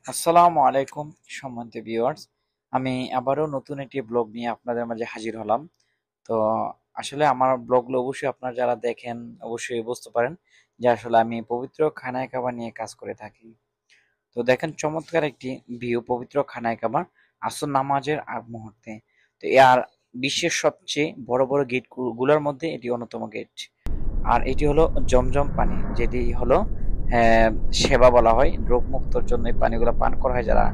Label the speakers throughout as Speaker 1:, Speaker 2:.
Speaker 1: আসসালামু আলাইকুম সম্মানিত ভিউয়ার্স। আমি আবারও নতুন একটি ব্লগ নিয়ে আপনাদের মাঝে হাজির হলাম। তো আসলে আমার ব্লগগুলো অবশ্যই আপনারা যারা দেখেন অবশ্যই বুঝতে পারেন যে আসলে আমি পবিত্র খানায় কাবা নিয়ে কাজ করে থাকি। তো দেখেন চমৎকার একটি ভিউ পবিত্র খানায় কাবার আসর নামাজের আগ মুহূর্তে। তো আর বিশ্বের সবচেয়ে বড় বড় গেট গুলোর মধ্যে এটি অন্যতম গেট। আর এটি হলো জমজম পানি, যেটি হলো আহ, সেবা বলা হয়। রোগ মুক্তর জন্য এই পানিগুলো পান করা হয় যারা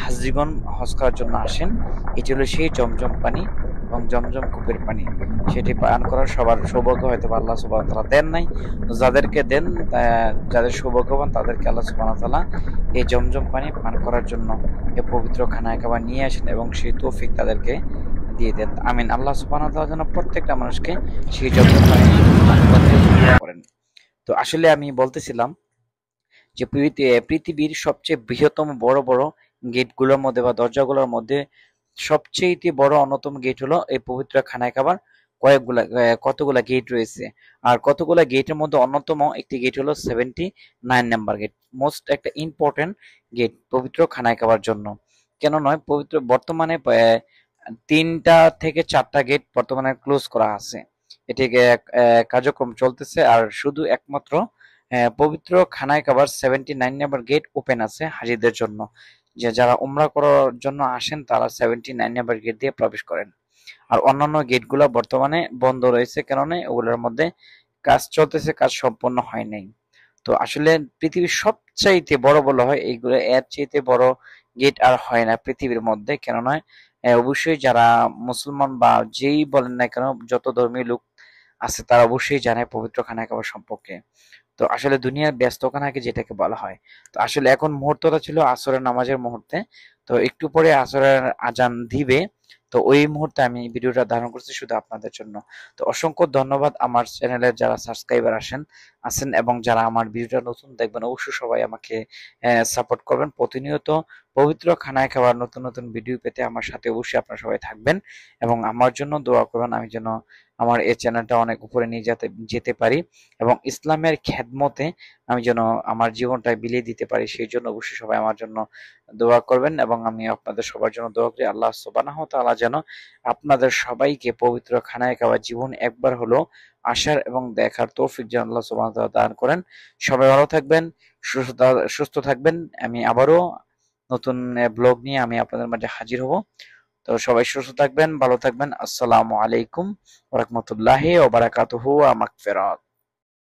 Speaker 1: হাজরিগণ হজ করার জন্য আসেন। এটি হলো সেই জমজম পানি এবং জমজম কূপের পানি। সেটি পান করার সবার সৌভাগ্য হয়তো বা আল্লাহ সুবহানাহু ওয়া তাআলা দেন নাই। তো যাদেরকে দেন, যাদের সৌভাগ্যবান তাদেরকে আল্লাহ সুবহানাহু ওয়া তাআলা এই জমজম পানি পান করার জন্য এই পবিত্র খানায় কাবা নিয়ে আসেন এবং সেই তৌফিক তাদেরকে দিয়ে দেন। আমিন। আল্লাহ সুবহানাহু ওয়া তাআলা যেন প্রত্যেকটা মানুষকে সেই জমজম পানি পান করতে করেন। তো আসলে আমি বলতেছিলাম যে পৃথিবীর সবচেয়ে বৃহত্তম বড় বড় গেটগুলোর মধ্যে বা দরজাগুলোর মধ্যে সবচেয়ে বড় অন্যতম গেট হলো এই পবিত্র খানায় কাবার কতগুলা গেট রয়েছে। আর কতগুলা গেটের মধ্যে অন্যতম একটি গেট হলো 79 নাম্বার গেট। মোস্ট একটা ইম্পর্টেন্ট গেট পবিত্র খানায় কাবার জন্য। কেন নয়, পবিত্র বর্তমানে 3টা থেকে 4টা গেট বর্তমানে ক্লোজ করা আছে। এটিকে কার্যক্রম চলতেছে আর শুধু একমাত্র পবিত্র খানায় কাবার 79 নাম্বার গেট ওপেন আছে হাজিদের জন্য। যে যারা উমরা করার জন্য আসেন তারা 79 নাম্বার গেট দিয়ে প্রবেশ করেন। আর অন্যান্য গেটগুলো বর্তমানে বন্ধ রয়েছে, কেননা ওগুলোর মধ্যে কাজ চলতেছে, কাজ সম্পন্ন হয় নাই। তো আসলে পৃথিবীর সবচাইতে বড় বলা হয় এইগুলো, এর চাইতে বড় গেট আর হয় না পৃথিবীর মধ্যে। কেননা অবশ্যই যারা মুসলমান বা যেই বলেন না কেন, যত ধর্মীয় লোক আছে তারা অবশ্যই জানে পবিত্র খানা কাবা সম্পর্কে। তো আসলে দুনিয়ার ব্যস্তখানাকে যেটাকে বলা হয়। তো আসলে এখন মুহূর্তটা ছিল আসরের নামাজের মুহূর্তে। তো একটু পরে আসরের আজান দিবে। তো ওই মুহূর্তে আমি ভিডিওটা ধারণ করছি শুধু আপনাদের জন্য। তো অসংখ্য ধন্যবাদ আমার চ্যানেলের যারা সাবস্ক্রাইবার আছেন এবং যারা আমার ভিডিওটা নতুন দেখবেন, অবশ্যই সবাই আমাকে সাপোর্ট করবেন। প্রতিনিয়ত পবিত্র খানায় খাবার নতুন নতুন ভিডিও পেতে আমার সাথে অবশ্যই আপনারা সবাই থাকবেন এবং আমার জন্য দোয়া করবেন আমি যেন আমার এই চ্যানেলটা অনেক উপরে নিয়ে যেতে পারি এবং ইসলামের খেদমতে আমি যেন আমার জীবনটা বিলিয়ে দিতে পারি। সেই জন্য অবশ্যই সবাই আমার জন্য দোয়া করবেন এবং আমি আপনাদের সবার জন্য দোয়া করি আল্লাহ সুবহানাহু ওয়া তাআলা যেন আপনাদের সবাইকে পবিত্র খানায় কাবা জীবন একবার হলো আসার এবং দেখার তৌফিক যেন আল্লাহ সুবহানাহু ওয়া তাআলা দান করেন। সবাই ভালো থাকবেন, সুস্থ থাকবেন। আমি আবারও নতুন ব্লগ নিয়ে আমি আপনাদের মাঝে হাজির হব। তো সবাই সুস্থ থাকবেন, ভালো থাকবেন। আসসালামু আলাইকুম ওয়া রাহমাতুল্লাহি ওয়া বারাকাতুহু ওয়া মাগফিরাত।